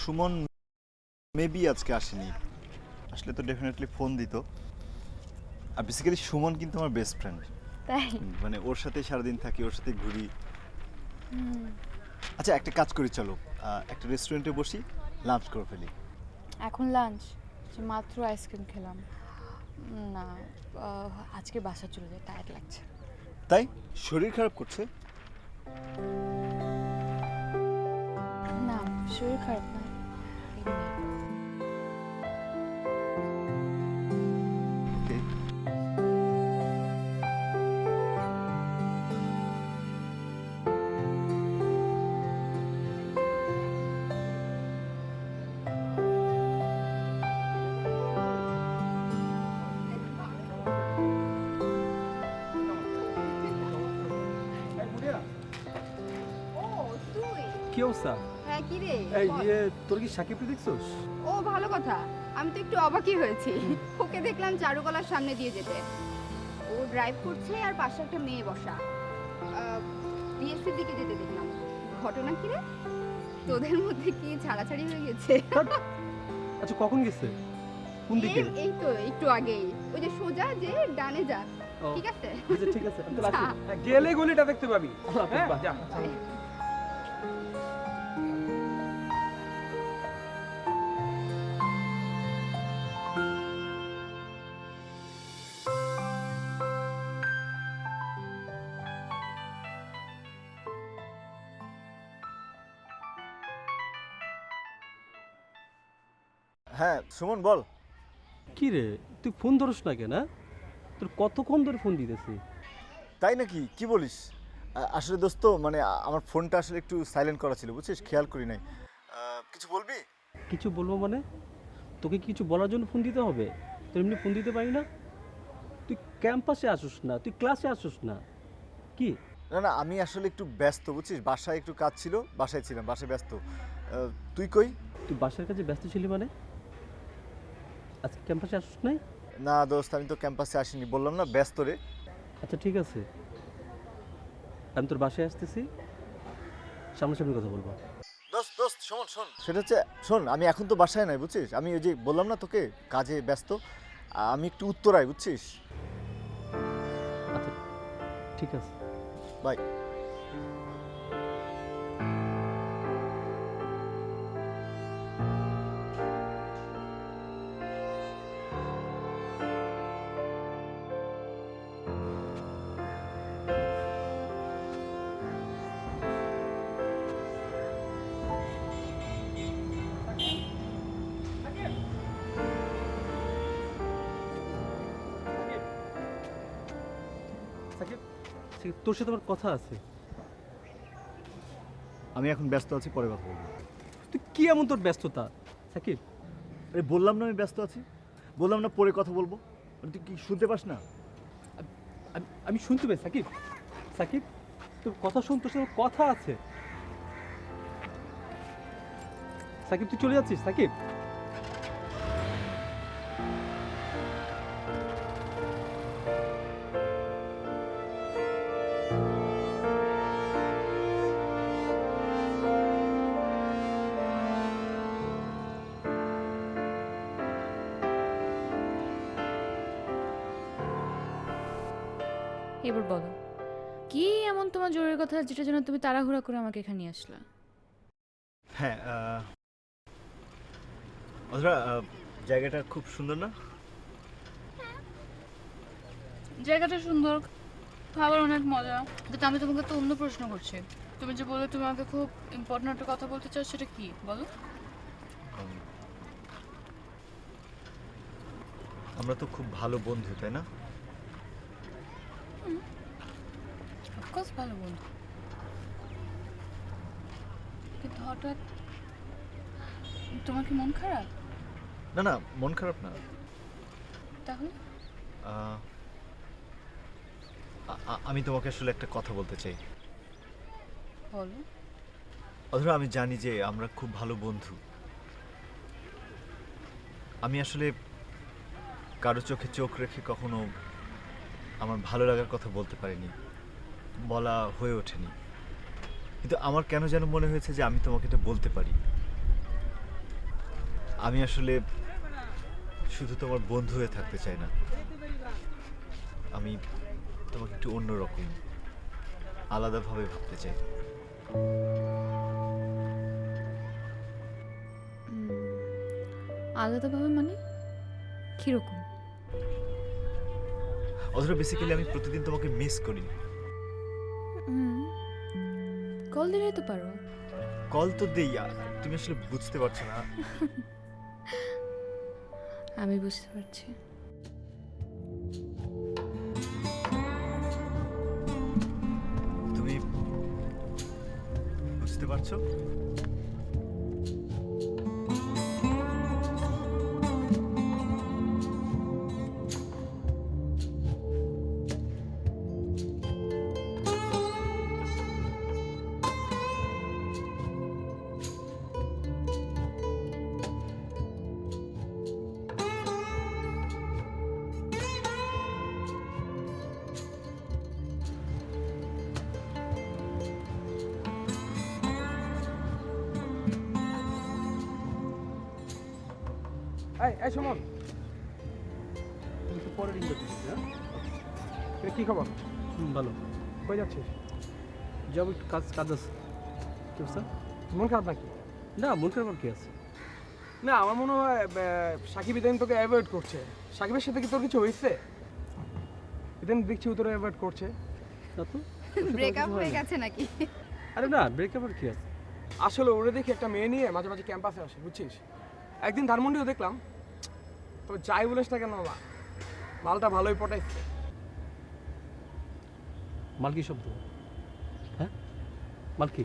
সুমন মেবি আজকে আসেনি, আসলে তো ডেফিনেটলি ফোন দিত। আর বেসিক্যালি সুমন কিন্তু আমার বেস্ট ফ্রেন্ড, তাই? মানে ওর সাথে সারাদিন থাকি, ওর সাথে ঘুরি। আচ্ছা একটা কাজ করি, চলো একটা রেস্টুরেন্টে বসি, লাঞ্চ করে ফেলি। এখন লাঞ্চ? মাত্র আইসক্রিম খেলাম। না, আজকে বাসা চলে যায়, টায়ার্ড লাগছে। তাই শরীর খারাপ করছে? না, শরীর খারাপ না, এমনি। ওকে। ও তুই? কি অবস্থা? হ্যাঁ কি রে? এই বল। যে তোর কি সাকিবকে দেখছস? ও ভালো কথা, আমি তো একটু অবাকই হয়েছি। ওকে দেখলাম চারুকলার সামনে দিয়ে যেতে। ও ড্রাইভ করছে আর পাশে একটা মেয়ে বসা। বিএসসির দিকে যেতে দেখলাম। ঘটনা কি রে? তোদের মধ্যে কি ছাড়াছাড়ি হয়ে গেছে? আচ্ছা কখন গেছে? কোন দিকে? এই তো একটু আগেই। ওই যে সোজা যে ডানে যা, ও। ঠিক আছে আচ্ছা ঠিক আছে আমি তাহলে আসি। যা। গেলে গলিটা দেখতে পাবি হ্যাঁ বাহ। যা হ্যাঁ সুমন বল। কি রে তুই ফোন ধরস না কেন হ্যাঁ? তোর কতক্ষণ ধরে ফোন দিতেছি? তাই নাকি, কি বলিস? আসলে দোস্ত মানে আমার ফোনটা আসলে একটু সাইলেন্ট করা ছিল বুঝছিস, খেয়াল করি নাই। কিছু বলবি? কিছু বলবো মানে? তোকে কিছু বলার জন্য ফোন দিতে হবে? তোর এমনি ফোন দিতে পারি না? তুই ক্যাম্পাসে আসিস না, তুই ক্লাসে আসিস না, কি? না না, আমি আসলে একটু ব্যস্ত বুঝছিস, বাসায় একটু কাজ ছিল, বাসায় ছিলাম, বাসায় ব্যস্ত। তুই কই? তুই বাসার কাছে ব্যস্ত ছিলি মানে? আজকে ক্যাম্পাসে আসিস নাই? না দোস্ত, আমি তো ক্যাম্পাসে আসিনি, বললাম না ব্যস্ত রে। আচ্ছা ঠিক আছে, আমি তোর বাসায় আসতেছি, সামনাসামনি কথা বলবো। দোস্ত দোস্ত শোন শোন, সেটা হচ্ছে শোন, আমি এখন তো বাসায় নাই বুঝছিস, আমি ওই যে বললাম না তোকে কাজে ব্যস্ত, আমি একটু উত্তরায় বুঝছিস। আচ্ছা ঠিক আছে। বাই। সাকিব, সাকিব, তোর সাথে আমার কথা আছে। আমি এখন ব্যস্ত আছি, পরে কথা বলবো। তুই কি এমন তোর ব্যস্ততা সাকিব? আরে বললাম না আমি ব্যস্ত আছি, বললাম না পরে কথা বলবো, আরে তুই কি শুনতে পাস না? আমি শুনতে পাই সাকিব। সাকিব তোর কথা শুন, তোর সাথে আমার কথা আছে। সাকিব তুই চলে যাচ্ছিস সাকিব? এবার বলো, কি এমন তোমার জরুরি কথা যেটার জন্য তুমি তাড়াহুড়া করে আমাকে এখানে নিয়ে আসলা? হ্যাঁ অধরা, জায়গাটা খুব সুন্দর না? জায়গাটা সুন্দর, খাবার অনেক মজা, কিন্তু আমি তোমাকে তো অন্য প্রশ্ন করছি। তুমি যে বলে তুমি আমাকে খুব ইম্পর্টেন্ট একটা কথা বলতে চাও, সেটা কি বলো? আমরা তো খুব ভালো বন্ধু, তাই না? অফকোর্স ভালো বন্ধু, কিন্তু হঠাৎ তোমার কি মন খারাপ? না না, মন খারাপ না। তাহলে আহ, আমি তোমাকে আসলে একটা কথা বলতে চাই। বলো। অধরা, আমি জানি যে আমরা খুব ভালো বন্ধু। আমি আসলে কারো চোখে চোখ রেখে কখনো আমার ভালো লাগার কথা বলতে পারিনি, বলা হয়ে ওঠেনি, কিন্তু আমার কেন যেন মনে হয়েছে যে আমি তোমাকে এটা বলতে পারি। আমি আসলে শুধু তোমার বন্ধু হয়ে থাকতে চাই না, আমি তোমাকে একটু অন্যরকম আলাদাভাবে ভাবতে চাই। আলাদাভাবে মানে কিরকম? অথবা বেসিক্যালি আমি প্রতিদিন তোমাকে মিস করি। কল দিলেই তো পারো। কল তো দেই, তুমি আসলে বুঝতে পারছো না। আমি বুঝতে পারছি। তুমি বুঝতে পারছো? এই সুমন তুমি একটু পরে রিং করতেছিস না? কি খবর? ভালো। কই যাচ্ছিস? যাবো একটু কাজ আছে। কি স্যার? মন খারাপ নাকি? না, মন খারাপ কি আছে? না, আমার মনে হয় সাকিব ইদানিং তোকে অ্যাভয়েড করছে। সাকিবের সাথে কি তোর কিছু হয়েছে? ইদানিং দেখছি ও তোরা অ্যাভয়েড করছে। না তো। ব্রেকআপ হয়ে গেছে নাকি? আরে না, ব্রেকআপের কি আছে? আসলে ওরে দেখি একটা মেয়ে নিয়ে মাঝে মাঝে ক্যাম্পাসে আসে, বুঝছিস? একদিন ধানমন্ডিও দেখলাম। তবে যাই বলিস না কেন মালটা ভালোই পটাইছে। মাল কি শব্দ? হ্যাঁ, মাল কি?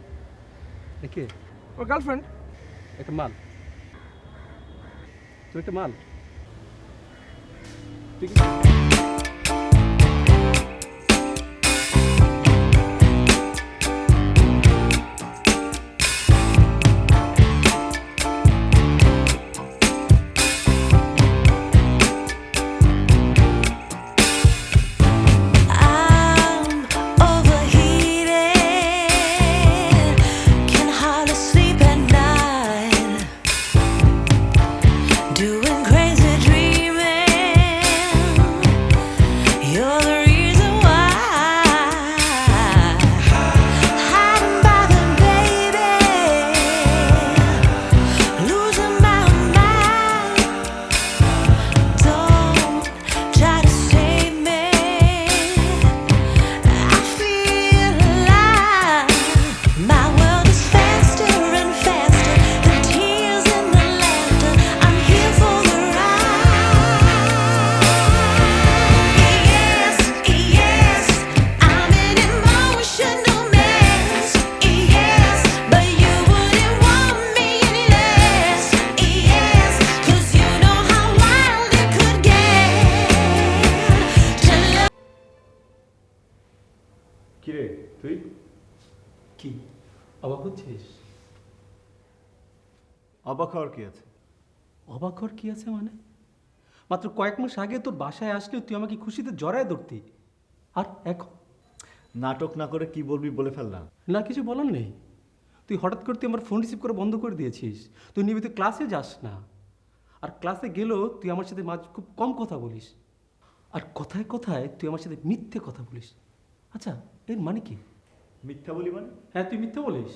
কে? ওর গার্লফ্রেন্ড। একটা মাল? তুই একটা মাল? তুই কি I'm overheated, can hardly sleep at night, doing crazy dreaming. You're the reason why, hiding by the baby, losing my mind. Don't try to save me. I feel alive. My world is faster and faster. The tears and the laughter. I'm here for the ride. Yes, yes, I'm an emotional mess. Yes, but you wouldn't want me unless. Yes, 'cause you know how wild it could get to love. কিরে তুই? কি অবাক হচ্ছিস? অবাক হওয়ার কি আছে? অবাক হওয়ার কি আছে মানে? মাত্র কয়েক মাস আগে তোর বাসায় আসলে তুই আমাকে খুশিতে জড়ায় ধরতি, আর এখন নাটক না করে কি বলবি বলে ফেল না। না, কিছু বলার নেই। তুই হঠাৎ করে তুই আমার ফোন রিসিভ করে বন্ধ করে দিয়েছিস। তুই নিয়মিত ক্লাসে যাস না, আর ক্লাসে গেলেও তুই আমার সাথে খুব কম কথা বলিস, আর কথায় কথায় তুই আমার সাথে মিথ্যে কথা বলিস। আচ্ছা, এর মানে কি? মিথ্যা বলি মানে? হ্যাঁ, তুই মিথ্যে বলিস।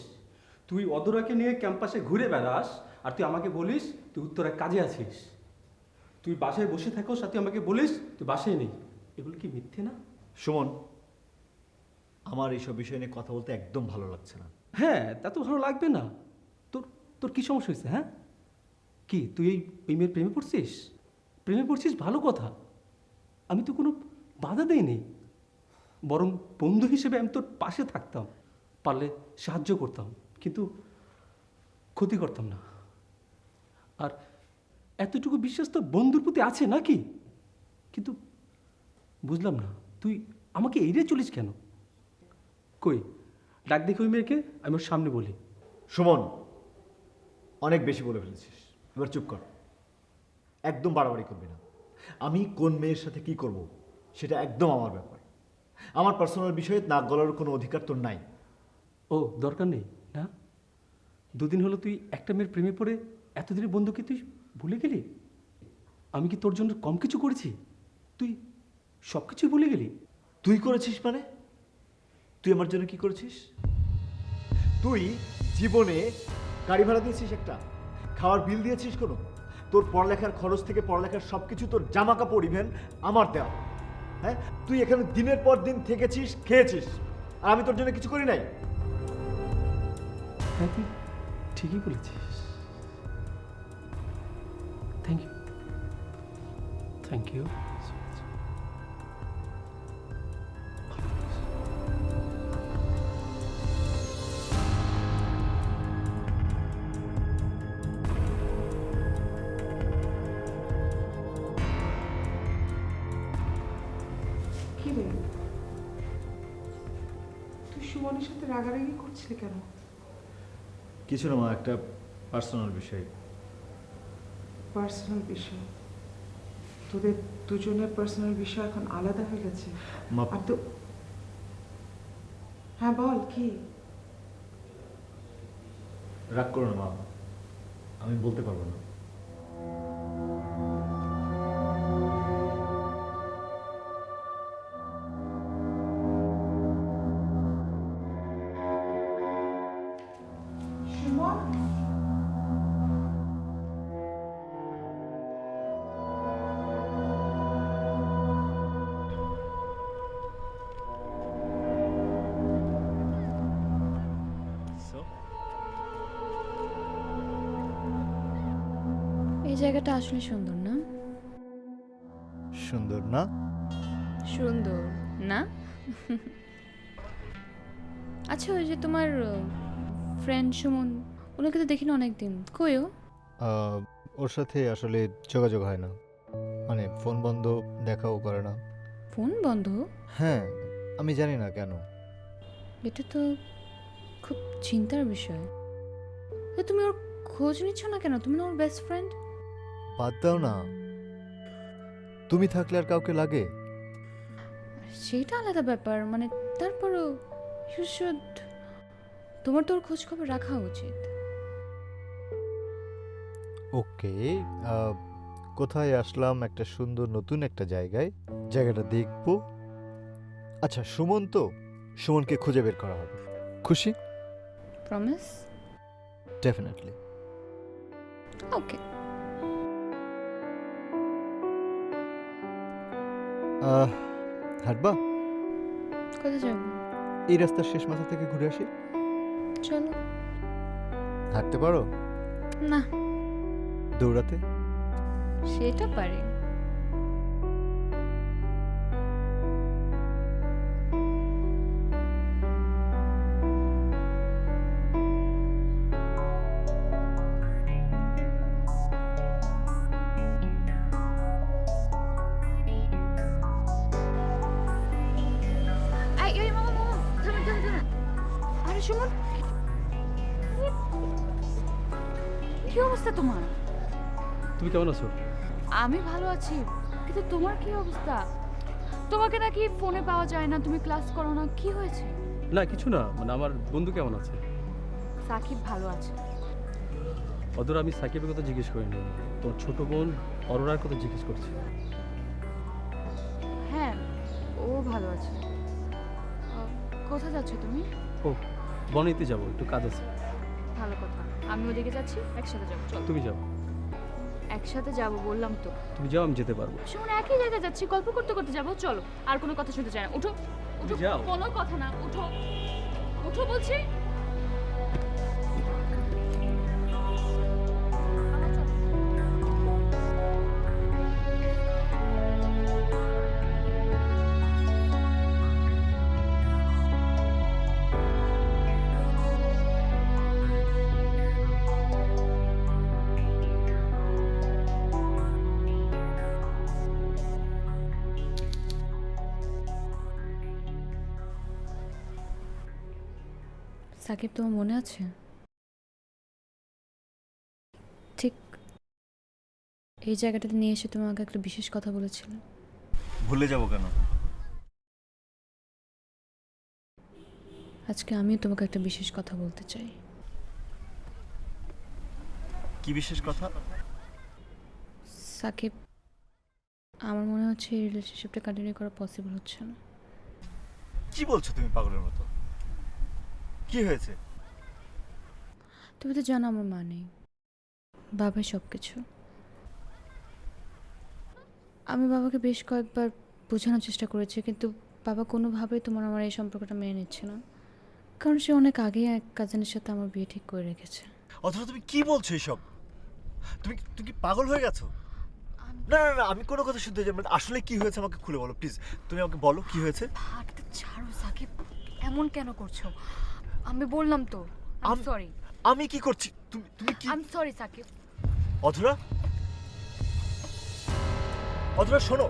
তুই অদরাকে নিয়ে ক্যাম্পাসে ঘুরে বেড়াস, আর তুই আমাকে বলিস তুই উত্তরায় কাজে আছিস। তুই বাসায় বসে থাকোস, আর তুই আমাকে বলিস তুই বাসায় নেই। এগুলো কি মিথ্যে না? সুমন, আমার এইসব বিষয় নিয়ে কথা বলতে একদম ভালো লাগছে না। হ্যাঁ, তা তো ভালো লাগবে না। তোর তোর কি সমস্যা হয়েছে? হ্যাঁ, কি তুই এই মেয়ের প্রেমে পড়ছিস? প্রেমে পড়ছিস ভালো কথা, আমি তো কোনো বাধা দেইনি। বরং বন্ধু হিসেবে আমি তোর পাশে থাকতাম, পারলে সাহায্য করতাম, কিন্তু ক্ষতি করতাম না। আর এতটুকু বিশ্বাস তো বন্ধুর প্রতি আছে নাকি? কিন্তু বুঝলাম না, তুই আমাকে এড়িয়ে চলিস কেন? কই, ডাক দেখি ওই মেয়েকে, আমি ওর সামনে বলি। সুমন, অনেক বেশি বলে ফেলেছিস, এবার চুপ কর। একদম বাড়াবাড়ি করবি না। আমি কোন মেয়ের সাথে কি করব সেটা একদম আমার ব্যাপার। আমার পার্সোনাল বিষয়ে নাক গলার কোনো অধিকার তোর নাই। ও, দরকার নেই না? দুদিন হলো তুই একটা মেয়ের প্রেমে পড়ে এতদিনের বন্ধুকে তুই ভুলে গেলি? আমি কি তোর জন্য কম কিছু করেছি? তুই সব কিছুই ভুলে গেলি? তুই করেছিস মানে? তুই আমার জন্য কি করেছিস? তুই জীবনে গাড়ি ভাড়া দিয়েছিস একটা, খাওয়ার বিল দিয়েছিস কোনো? তোর পড়ালেখার খরচ থেকে পড়ালেখার সব কিছু, তোর জামা কাপড় ইভেন আমার দেওয়া। হ্যাঁ, তুই এখানে দিনের পর দিন থেকেছিস, খেয়েছিস, আর আমি তোর জন্য কিছু করি নাই? হ্যাঁ, তুই ঠিকই বলেছিস। Thank you, thank you. কি রে, তুই সুমনের সাথে রাগারাগি করছিলি কেন? কিছু না মা, একটা পার্সোনাল বিষয়। পার্সোনাল বিষয়? তোদের দুজনের পার্সোনাল বিষয় এখন আলাদা হয়ে গেছে? মা, আর তো হ্যাঁ বল, কি? রাগ করো না মা, আমি বলতে পারবো না। জায়গাটা আসলে সুন্দর না? সুন্দর না? সুন্দর না? আচ্ছা, ওই যে তোমার ফ্রেন্ড সুমন, ওনাকে তো দেখিনি অনেকদিন, কইও? ওর সাথে আসলে যোগাযোগ হয় না, মানে ফোন বন্ধ, দেখাও করে না। ফোন বন্ধ? হ্যাঁ, আমি জানি না কেন। এটা তো খুব চিন্তার বিষয়। তো তুমি ওর খোঁজ নিচ্ছ না কেন? তুমি না ওর বেস্ট ফ্রেন্ড? বাদ দাও না, তুমি থাকলে আর কাউকে লাগে? সেটা আলাদা ব্যাপার, মানে তারপরও ইউ শুড, তোমার তো ওর খোঁজ খবর রাখা উচিত। ওকে, কোথায় আসলাম? একটা সুন্দর নতুন একটা জায়গায়, জায়গাটা দেখবো। আচ্ছা, সুমন তো, সুমনকে খুঁজে বের করা হবে। খুশি? প্রমিস? ডেফিনেটলি। ওকে। হাঁটবা? কোথায় যাবো? এই রাস্তার শেষ মাথা থেকে ঘুরে আসি। চলো। হাঁটতে পারো? না, দৌড়াতে? সেটা পারি। আরে সুমন, কি অবস্থা তোমার? তুমি কেমন আছো? আমি ভালো আছি, কিন্তু তোমার কি অবস্থা? তোমাকে নাকি ফোনে পাওয়া যায় না, তুমি ক্লাস করো না, কি হয়েছে? না কিছু না, মানে আমার বন্ধু কেমন আছে? সাকিব ভালো আছে। অদূর আমি সাকিবের কথা জিজ্ঞেস করিনি, তোর ছোট বোন অরোরার কথা জিজ্ঞেস করছি। হ্যাঁ, ও ভালো আছে। কোথায় যাচ্ছ তুমি? ও, বনিতে যাবো, একটু কাজ আছে। ভালো কথা, আমি ওদিকে যাচ্ছি, একসাথে যাবো। চল। তুমি যাও। একসাথে যাবো বললাম তো। তুমি যাও, আমি যেতে পারবো। শুনুন, একই জায়গায় যাচ্ছি, গল্প করতে করতে যাবো। চলো, আর কোনো কথা শুনতে চাই না। উঠো, উঠো, যাও। কোনো কথা না, উঠো, উঠো বলছি। সাকিব, তোমার মনে আছে ঠিক এই জায়গাটাতে নিয়ে এসে তুমি আমাকে একটা বিশেষ কথা বলেছিলে? ভুলে যাব কেন? আজকে আমিও তোমাকে একটা বিশেষ কথা বলতে চাই। কি বিশেষ কথা? সাকিব, আমার মনে হচ্ছে এই রিলেশনশিপটা কন্টিনিউ করা পসিবল হচ্ছে না। কি বলছো তুমি পাগলের মতো? কি হয়েছে? তুমি তো জানো আমার মা নেই, বাবাই সব কিছু। আমি বাবাকে বেশ কয়েকবার বোঝানোর চেষ্টা করেছি, কিন্তু বাবা কোনোভাবেই তোমার আমার এই সম্পর্কটা মেনে নিচ্ছে না, কারণ সে অনেক আগেই এক কাজিনের সাথে আমার বিয়ে ঠিক করে রেখেছে। অথচ তুমি কি বলছো এসব? তুমি তুমি কি পাগল হয়ে গেছো? না না না, আমি কোনো কথা শুনতে চাই না। আসলে কি হয়েছে আমাকে খুলে বলো প্লিজ। তুমি আমাকে বলো কি হয়েছে। হাঁটতে ছাড়ো সাকিব, এমন কেন করছো? আমি বললাম তো, আই এম সরি। আমি কি করছি? তুমি তুমি কি? I am sorry Shakib. Adhora, Adhora শোনো।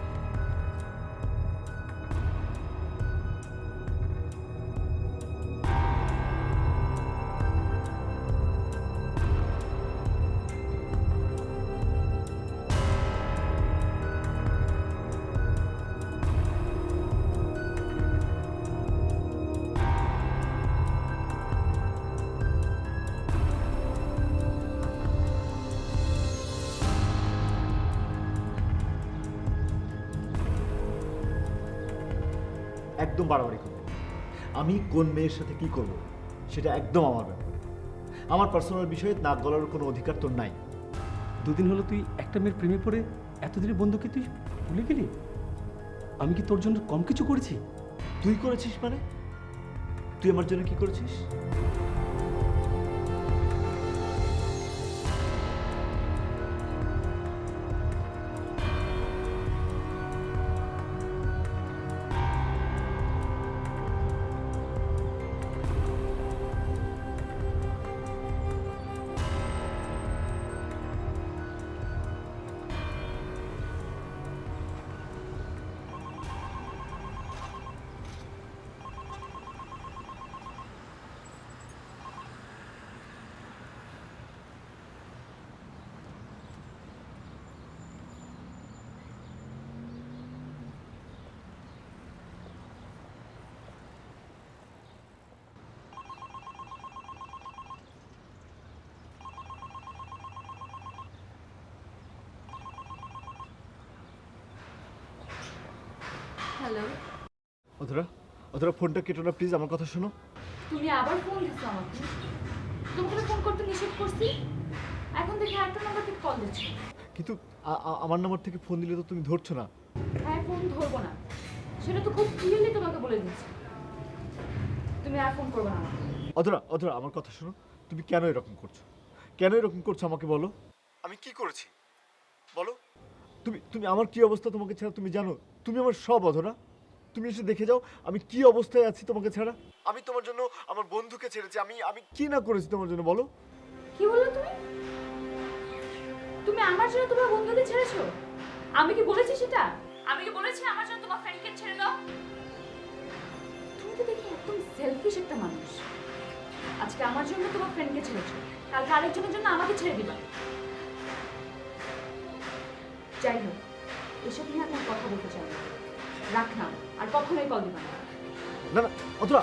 একদম বাড়াবাড়ি করবে। আমি কোন মেয়ের সাথে কি করব সেটা একদম আমার ব্যাপার। আমার পার্সোনাল বিষয়ে নাক গলার কোনো অধিকার তোর নাই। দুদিন হলো তুই একটা মেয়ের প্রেমে পড়ে এতদিনের বন্ধুকে তুই ভুলে গেলি? আমি কি তোর জন্য কম কিছু করেছি? তুই করেছিস মানে? তুই আমার জন্য কি করেছিস? হ্যালো, অধরা, অধরা ফোনটা কেটো না প্লিজ, আমার কথা শোনো। তুমি আবার ফোন দিছো আমাকে? তোমাকে তো ফোন করতে নিষেধ করছি, এখন দেখি একটা নাম্বার থেকে কল দিচ্ছ। কিন্তু আমার নাম্বার থেকে ফোন দিলে তো তুমি ধরছো না। হ্যাঁ, ফোন ধরবো না, সেটা তো খুব ক্লিয়ারলি তোমাকে বলে দিচ্ছি। তুমি আর ফোন করবে না আমাকে। অধরা, অধরা আমার কথা শোনো, তুমি কেন এরকম করছো? কেন এরকম করছো আমাকে বলো। আমি কি করেছি বলো? তুমি তুমি আমার কি অবস্থা তোমাকে ছাড়া তুমি জানো? তুমি আমার সব অধরা। তুমি এসে দেখে যাও আমি কি অবস্থায় আছি তোমাকে ছাড়া। আমি তোমার জন্য আমার বন্ধুকে ছেড়েছি, আমি আমি কি না করেছি তোমার জন্য বলো। কি বললো তুমি? তুমি আমার জন্য তোমার বন্ধুকে ছেড়েছো? আমি কি বলেছি সেটা? আমি কি বলেছি আমার জন্য তোমার ফ্রেন্ডকে ছেড়ে দাও? তুমি তো দেখি একদম সেলফিশ একটা মানুষ। আজকে আমার জন্য তোমার ফ্রেন্ডকে ছেড়েছো, কালকে আরেকজনের জন্য আমাকে ছেড়ে দিবা। যাই হোক, এসব নিয়ে আমি আর কথা বলতে চাই না। রাখলাম, আর কখনোই কল দিবা না। না না অধরা,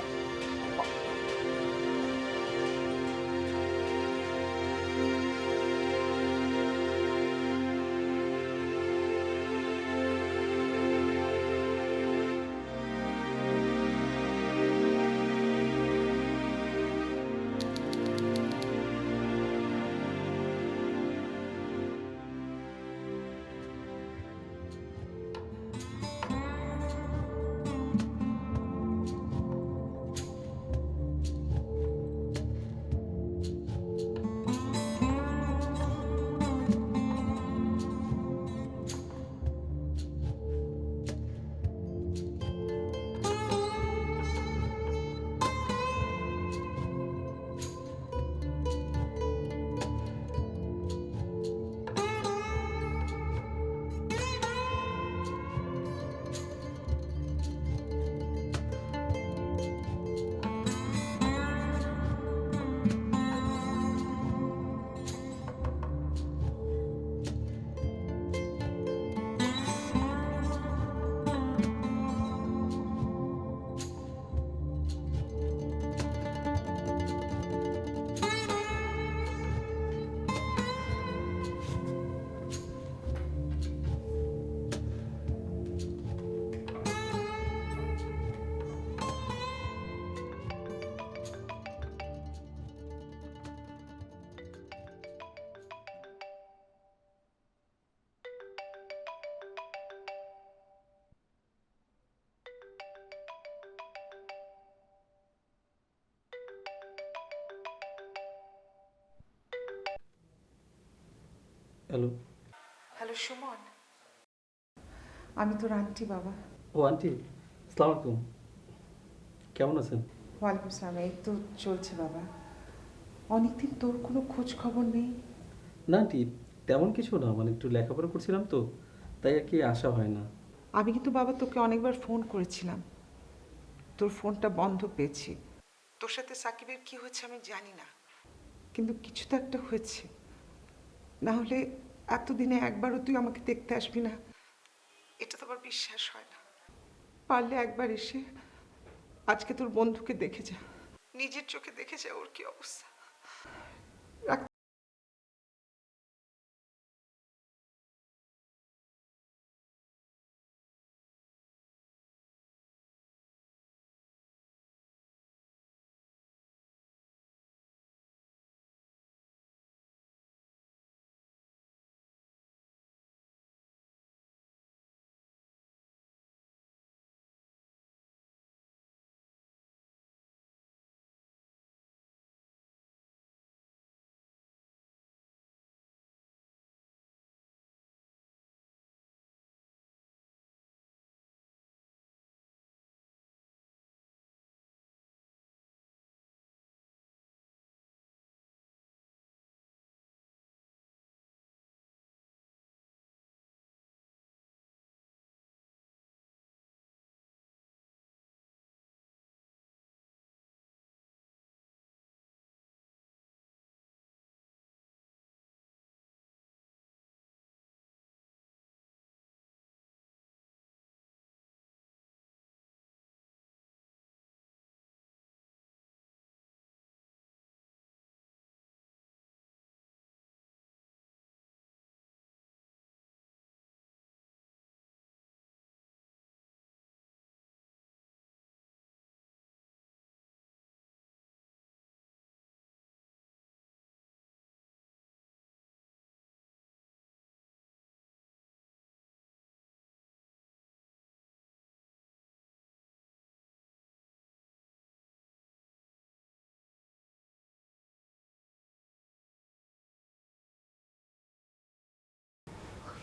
হ্যালো। হ্যালো সুমন, আমি তোর আন্টি বাবা। ও আন্টি, আসসালামু আলাইকুম, কেমন আছেন? ওয়ালাইকুম আসসালাম। এই তো চলছে বাবা। অনেকদিন তোর কোনো খোঁজ খবর নেই। না আন্টি, তেমন কিছু না, মানে একটু লেখাপড়া করছিলাম তো, তাই আর কি আসা হয় না। আমি কিন্তু বাবা তোকে অনেকবার ফোন করেছিলাম, তোর ফোনটা বন্ধ পেয়েছি। তোর সাথে সাকিবের কি হয়েছে আমি জানি না, কিন্তু কিছু তো একটা হয়েছে। না হলে এতদিনে একবারও তুই আমাকে দেখতে আসবি না, এটা তো আবার বিশ্বাস হয় না। পারলে একবার এসে আজকে তোর বন্ধুকে দেখে যা, নিজের চোখে দেখে যা ওর কি অবস্থা। রাখ।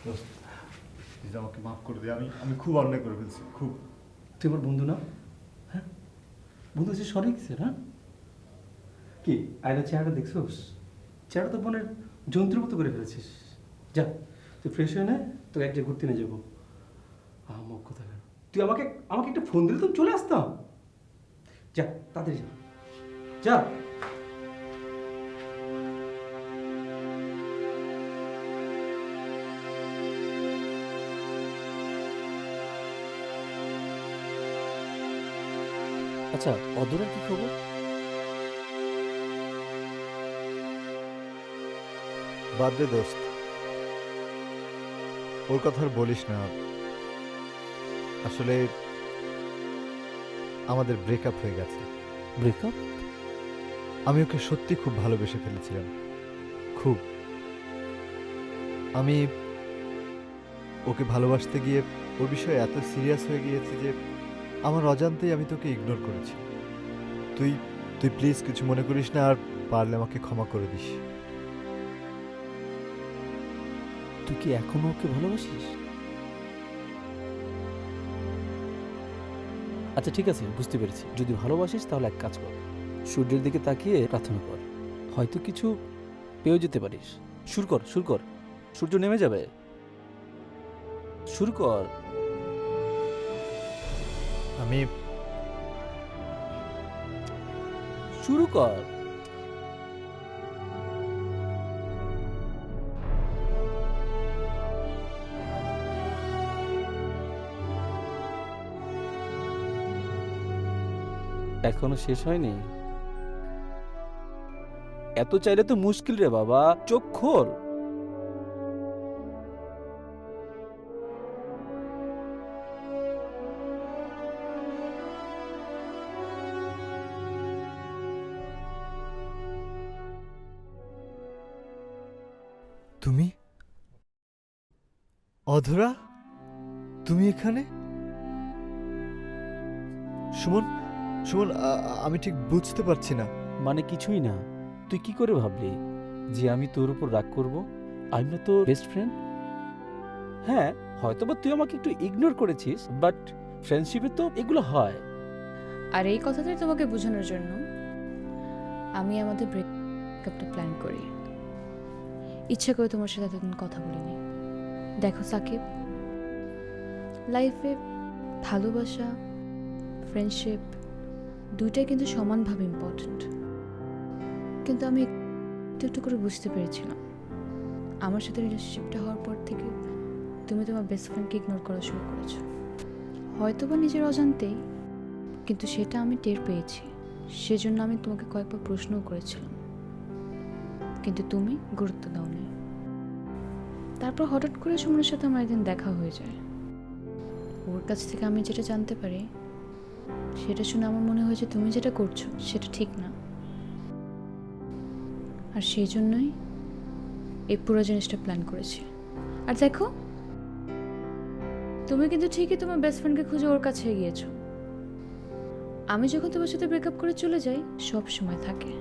দোস্ত প্লিজ আমাকে মাফ করে দে, আমি খুব অন্যায় করে ফেলছি, খুব। তুই আমার বন্ধু না? হ্যাঁ, বন্ধু হচ্ছে সঠিক স্যার। হ্যাঁ, কি আয়নার চেহারাটা দেখছোস? চেহারা তো বোনের যন্ত্রের মতো করে ফেলেছিস। যা তুই ফ্রেশ হয়ে নে, তোকে একটা ঘুরতে নিয়ে যাবো। আমার কথা কেন, তুই আমাকে আমাকে একটা ফোন দিলে তো চলে আসতাম। যা তাড়াতাড়ি যা, যা। আচ্ছা, অদূরের কি খবর? বাদ দে দোস্ত, ওর কথা আর বলিস না। আসলে আমাদের ব্রেকআপ হয়ে গেছে। ব্রেকআপ? আমি ওকে সত্যি খুব ভালোবেসে ফেলেছিলাম, খুব। আমি ওকে ভালোবাসতে গিয়ে ওর বিষয়ে এত সিরিয়াস হয়ে গিয়েছি যে আমার অজান্তেই আমি তোকে ইগনোর করেছি। তুই তুই প্লিজ কিছু মনে করিস না, আর পারলে আমাকে ক্ষমা করে দিস। তুই কি এখনো ওকে ভালোবাসিস? আচ্ছা ঠিক আছে, বুঝতে পেরেছি। যদি ভালোবাসিস তাহলে এক কাজ কর, সূর্যের দিকে তাকিয়ে প্রার্থনা কর, হয়তো কিছু পেয়েও যেতে পারিস। শুরু কর, শুরু কর, সূর্য নেমে যাবে। শুরু কর। আমি শুরু কর। এখনো শেষ হয়নি? এত চাইলে তো মুশকিল রে বাবা, চোখ খোল। তুমি অধরা, তুমি এখানে? সুমন, সুমন, আমি ঠিক বুঝতে পারছি না। মানে কিছুই না। তুই কি করে ভাবলি যে আমি তোর উপর রাগ করব? আমি না তোর বেস্ট ফ্রেন্ড। হ্যাঁ, হয়তোবা তুই আমাকে একটু ইগনোর করেছিস, বাট ফ্রেন্ডশিপে তো এগুলো হয়। আর এই কথাটাই তোমাকে বোঝানোর জন্য আমি আমাদের ব্রেকআপটা প্ল্যান করি। ইচ্ছা করে তোমার সাথে এতদিন কথা বলিনি। দেখো সাকিব, লাইফে ভালোবাসা, ফ্রেন্ডশিপ দুইটাই কিন্তু সমানভাবে ইম্পর্ট্যান্ট। কিন্তু আমি একটু একটু করে বুঝতে পেরেছিলাম আমার সাথে রিলেশনশিপটা হওয়ার পর থেকে তুমি তোমার বেস্ট ফ্রেন্ডকে ইগনোর করা শুরু করেছো, হয়তোবা নিজের অজান্তেই, কিন্তু সেটা আমি টের পেয়েছি। সেজন্য আমি তোমাকে কয়েকবার প্রশ্নও করেছিলাম, কিন্তু তুমি গুরুত্ব দাওনি। তারপর হঠাৎ করে সুমনের সাথে আমার একদিন দেখা হয়ে যায়। ওর কাছ থেকে আমি যেটা জানতে পারি সেটা শুনে আমার মনে হয়েছে তুমি যেটা করছো সেটা ঠিক না। আর সেই জন্যই এই পুরো জিনিসটা প্ল্যান করেছি। আর দেখো, তুমি কিন্তু ঠিকই তোমার বেস্ট ফ্রেন্ডকে খুঁজে ওর কাছে গিয়েছো। আমি যখন তোমার সাথে ব্রেকআপ করে চলে যাই সব সময় থাকে।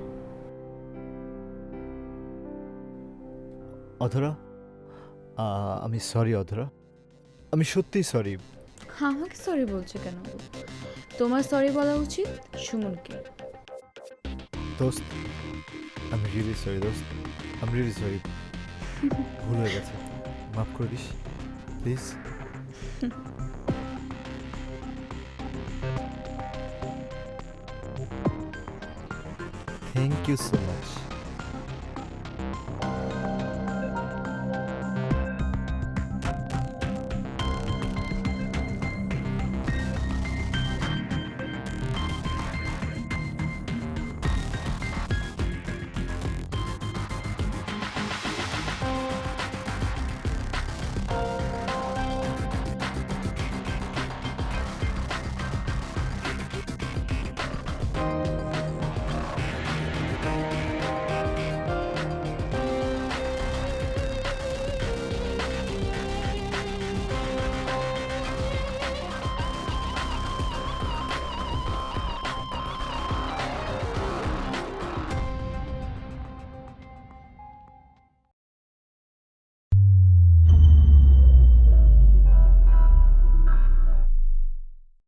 অধরা, আমি সরি অধরা, আমি সত্যিই সরি। আমাকে সরি বলছো কেন? তোমার সরি বলা উচিত সুমনকে। দোস্ত, আমি রিয়েলি সরি দোস্ত, আমি রিয়েলি সরি। ভুল হয়ে গেছে, মাফ করে দিস please. Thank you so much.